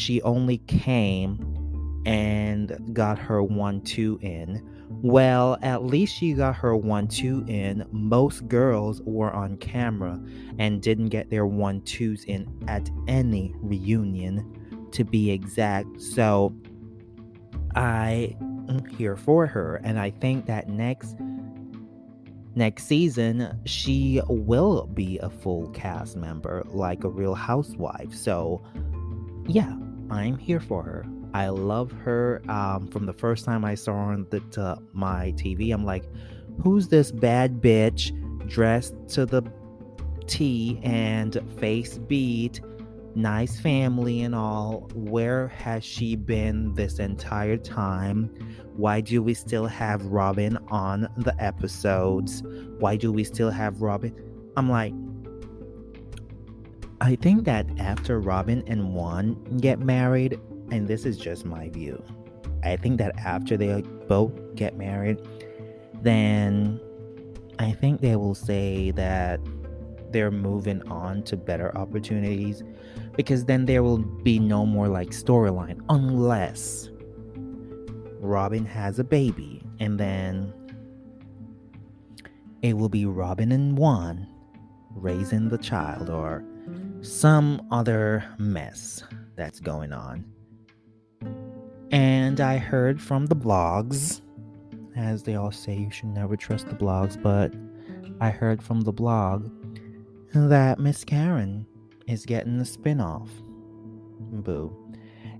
she only came and got her 1-2 in. Well, at least she got her 1-2 in. Most girls were on camera and didn't get their 1-2s in at any reunion, to be exact. So I'm here for her, and I think that next season she will be a full cast member like a Real Housewife. So yeah, I'm here for her. I love her. From the first time I saw her on my TV, I'm like, who's this bad bitch dressed to the T and face beat, nice family and all? Where has she been this entire time? Why do we still have Robin on the episodes? Why do we still have Robin? I'm like, I think that after Robin and Juan get married, and this is just my view, I think that after they both get married, then I think they will say that they're moving on to better opportunities, because then there will be no more like storyline, unless Robin has a baby, and then it will be Robin and Juan raising the child, or some other mess that's going on. And I heard from the blogs, as they all say, you should never trust the blogs, but I heard from the blog that Miss Karen is getting a spin-off. Boo.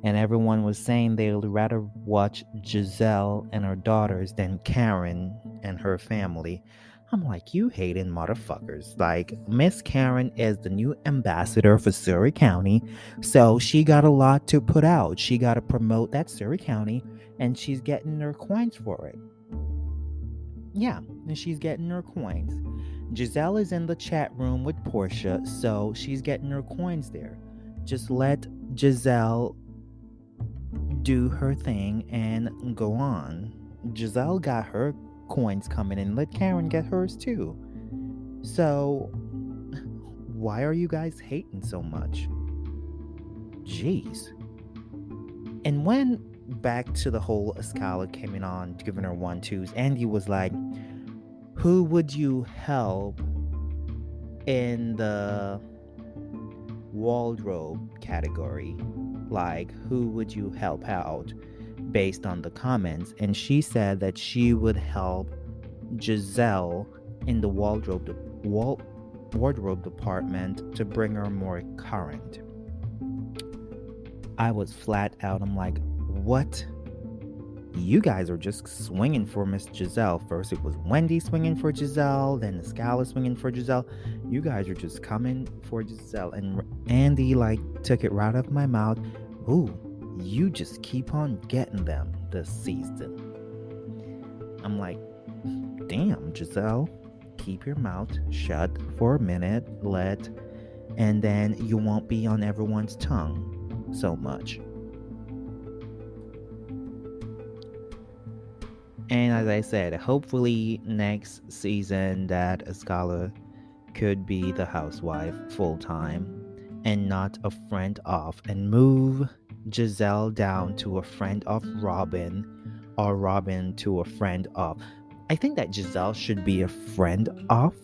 And everyone was saying they would rather watch Giselle and her daughters than Karen and her family. I'm like, you hating motherfuckers. Like, Miss Karen is the new ambassador for Surrey County, so she got a lot to put out. She got to promote that Surrey County, and she's getting her coins for it. Yeah, and she's getting her coins. Giselle is in the chat room with Portia, so she's getting her coins there. Just let Giselle do her thing and go on. Giselle got her coins coming in. Let Karen get hers too. So why are you guys hating so much? Jeez. And when back to the whole Escala coming on, giving her 1-2s, Andy was like, who would you help in the wardrobe category? Like, who would you help out based on the comments? And she said that she would help Giselle in the wardrobe department to bring her more current. I was flat out. I'm like, what? You guys are just swinging for Miss Giselle. First it was Wendy swinging for Giselle, then Escala swinging for Giselle. You guys are just coming for Giselle. And Andy took it right out of my mouth. Ooh, you just keep on getting them this season. I'm like, damn, Giselle, keep your mouth shut for a minute, and then you won't be on everyone's tongue so much. And as I said, hopefully next season that Escala could be the housewife full time and not a friend of, and move Giselle down to a friend of Robin, or Robin to a friend of. I think that Giselle should be a friend of,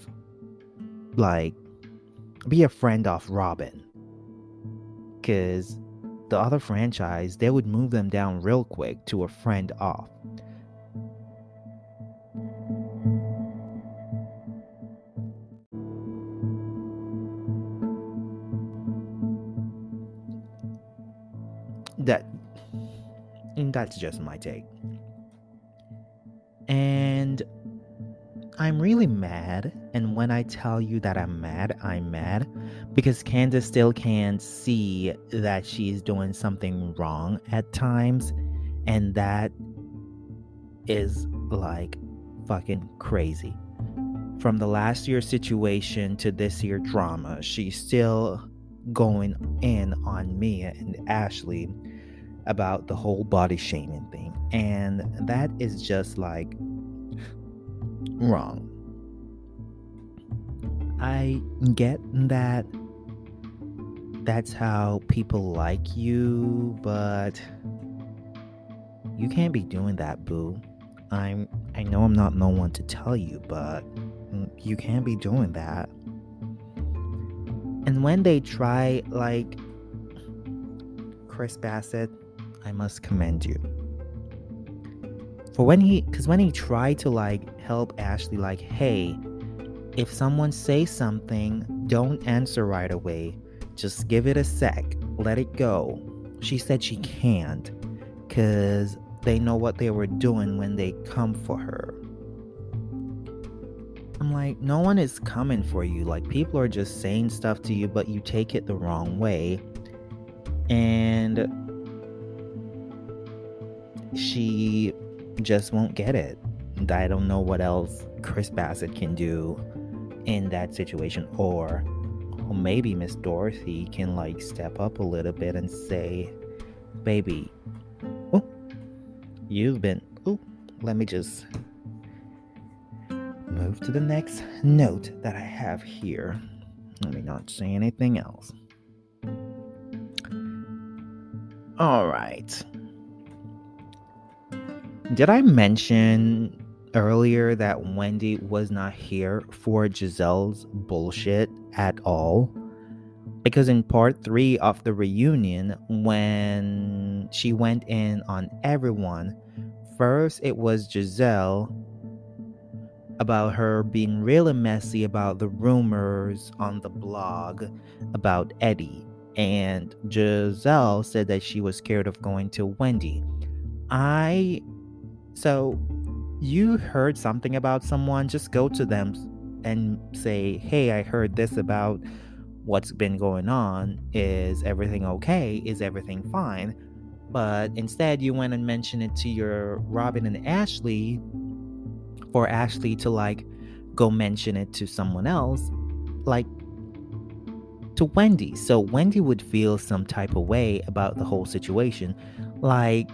be a friend of Robin. Because the other franchise, they would move them down real quick to a friend of. That's just my take. And I'm really mad, and when I tell you that I'm mad because Candace still can't see that she's doing something wrong at times, and that is fucking crazy. From the last year situation to this year drama, she's still going in on Mia and Ashley about the whole body shaming thing, and that is just wrong. I get that that's how people like you, but you can't be doing that, boo. I know I'm not no one to tell you, but you can't be doing that. And when they try, like Chris Bassett, I must commend you. For when he tried to like help Ashley, like, hey, if someone says something, don't answer right away. Just give it a sec. Let it go. She said she can't, because they know what they were doing when they come for her. I'm like, no one is coming for you. Like, people are just saying stuff to you, but you take it the wrong way. And she just won't get it. And I don't know what else Chris Bassett can do in that situation. Or maybe Miss Dorothy can like step up a little bit and say, baby, let me just move to the next note that I have here. Let me not say anything else. All right. Did I mention earlier that Wendy was not here for Giselle's bullshit at all? Because in part 3 of the reunion, when she went in on everyone, first it was Giselle about her being really messy about the rumors on the blog about Eddie. And Giselle said that she was scared of going to Wendy. So you heard something about someone, just go to them and say, hey, I heard this about what's been going on. Is everything okay? Is everything fine? But instead you went and mentioned it to your Robin and Ashley, for Ashley to like go mention it to someone else, like to Wendy. So Wendy would feel some type of way about the whole situation. Like,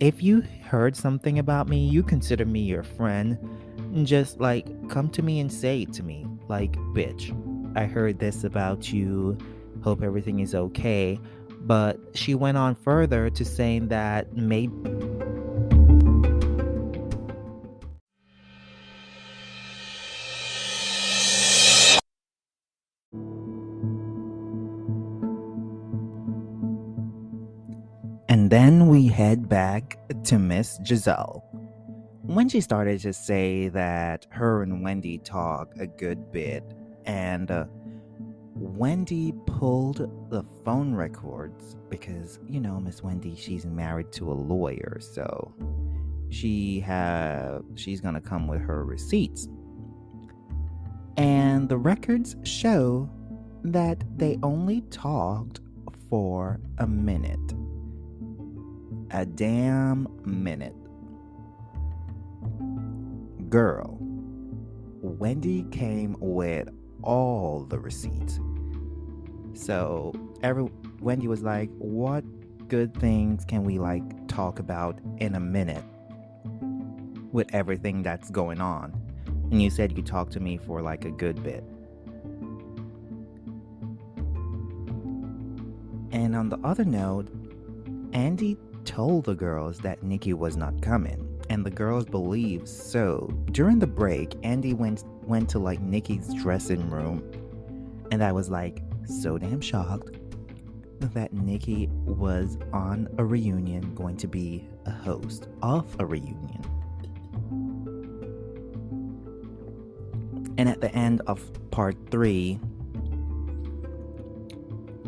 if you heard something about me, you consider me your friend, just like come to me and say it to me. Like, bitch, I heard this about you, hope everything is okay. But she went on further to saying that maybe And then we head back to Miss Giselle. When she started to say that her and Wendy talk a good bit, and Wendy pulled the phone records because, Miss Wendy, she's married to a lawyer, so she's gonna come with her receipts. And the records show that they only talked for a minute. A damn minute. Girl, Wendy came with all the receipts. So Wendy was like, what good things can we like talk about in a minute with everything that's going on? And you said you talked to me for like a good bit. And on the other note, Andy told the girls that Nikki was not coming, and the girls believed so. During the break, Andy went to like Nikki's dressing room, and I was like so damn shocked that Nikki was on a reunion, going to be a host of a reunion. And at the end of part 3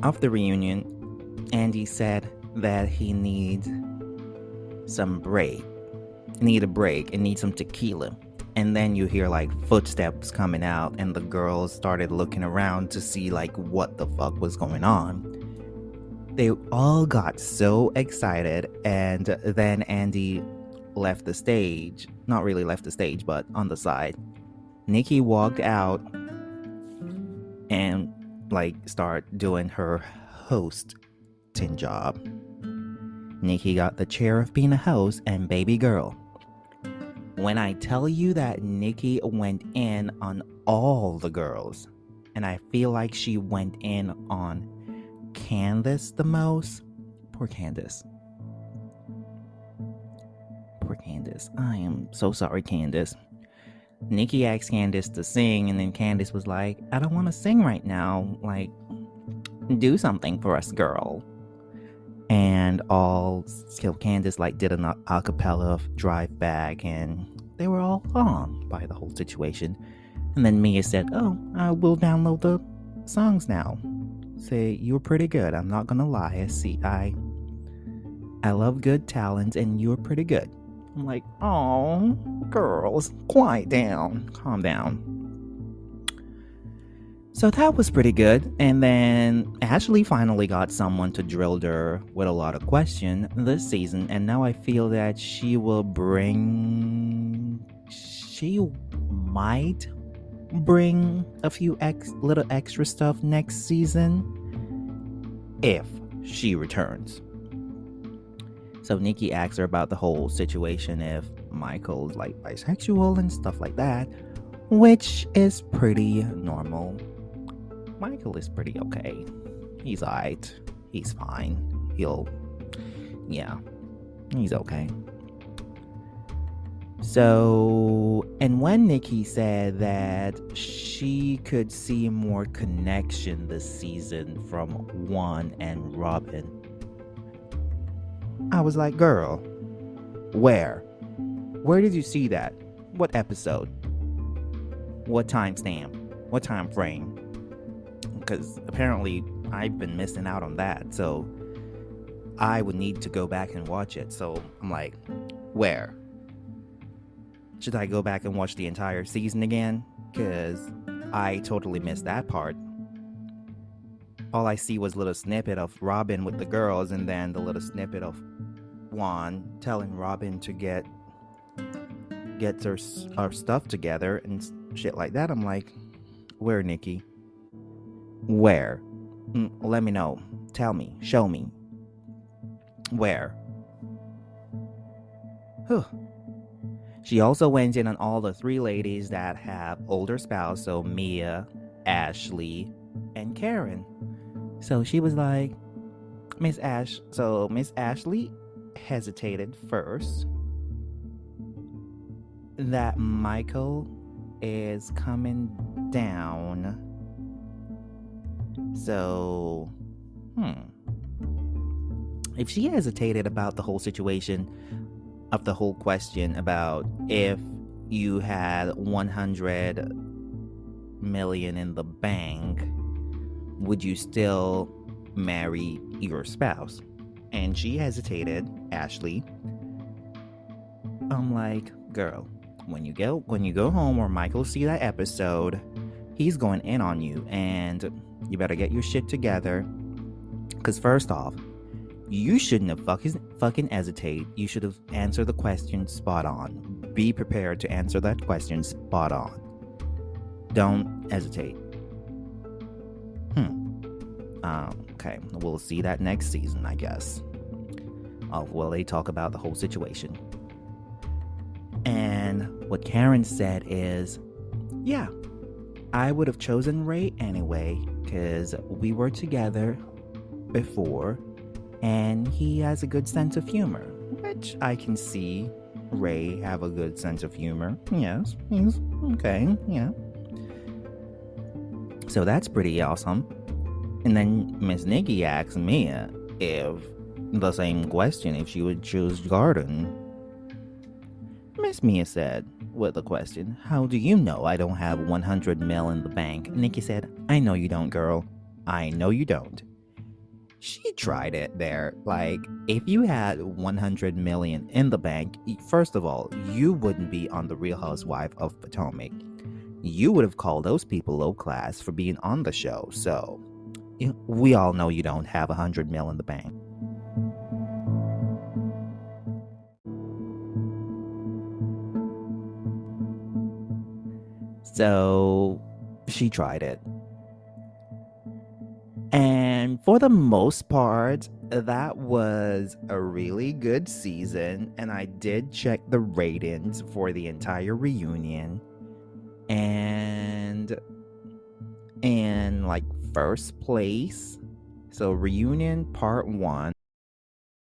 of the reunion, Andy said that he needs a break and needs some tequila. And then you hear like footsteps coming out, and the girls started looking around to see like what the fuck was going on. They all got so excited, and then Andy left the stage. Not really left the stage, but on the side. Nikki walked out and like start doing her hosting job. Nikki got the chair of being a host, and baby girl, when I tell you that Nikki went in on all the girls, And I feel like she went in on Candace the most. Poor Candace. Poor Candace. I am so sorry, Candace. Nikki asked Candace to sing, and then Candace was like, I don't want to sing right now. Like, do something for us, girl. And so Candace like did an acapella Drive Back, and they were all on by the whole situation. And then Mia said, oh, I will download the songs now. Say, you were pretty good. I'm not gonna lie. I love good talent, and you were pretty good. I'm like, oh, girls, quiet down. Calm down. So that was pretty good. And then Ashley finally got someone to drill her with a lot of questions this season. And now I feel that she might bring a few little extra stuff next season if she returns. So Nikki asks her about the whole situation, if Michael's like bisexual and stuff like that, which is pretty normal. Michael is pretty okay. He's alright. He's fine. He's okay. So, and when Nikki said that she could see more connection this season from Juan and Robin, I was like, girl, where? Where did you see that? What episode? What timestamp? What time frame? Because apparently I've been missing out on that, so I would need to go back and watch it. So I'm like, where? Should I go back and watch the entire season again? Because I totally missed that part. All I see was a little snippet of Robin with the girls, and then the little snippet of Juan telling Robin to get our stuff together and shit like that. I'm like, where, Nikki? Where? Let me know. Tell me. Show me. Where? Whew. She also went in on all the three ladies that have older spouse, so Mia, Ashley, and Karen. So she was like, Miss Ashley hesitated first that Michael is coming down. So, if she hesitated about the whole situation of the whole question about if you had 100 million in the bank, would you still marry your spouse? And she hesitated, Ashley. I'm like, girl, when you go home or Michael see that episode, he's going in on you, and you better get your shit together. Because first off, you shouldn't have fucking hesitate. You should have answered the question spot on. Be prepared to answer that question spot on. Don't hesitate. Okay, we'll see that next season, I guess. They talk about the whole situation. And what Karen said is, yeah, I would have chosen Ray anyway, because we were together before, and he has a good sense of humor, which I can see Ray have a good sense of humor. Yes, he's okay, yeah. So that's pretty awesome. And then Miss Nikki asked Mia if the same question, if she would choose Garden. Miss Mia said, with the question, how do you know I don't have 100 mil in the bank? Nikki said, I know you don't, girl. I know you don't. She tried it there. Like, if you had 100 million in the bank, first of all, you wouldn't be on the Real Housewives of Potomac. You would have called those people low class for being on the show. So, we all know you don't have 100 mil in the bank. So, she tried it. And for the most part, that was a really good season. And I did check the ratings for the entire reunion. And And like first place, so Reunion Part 1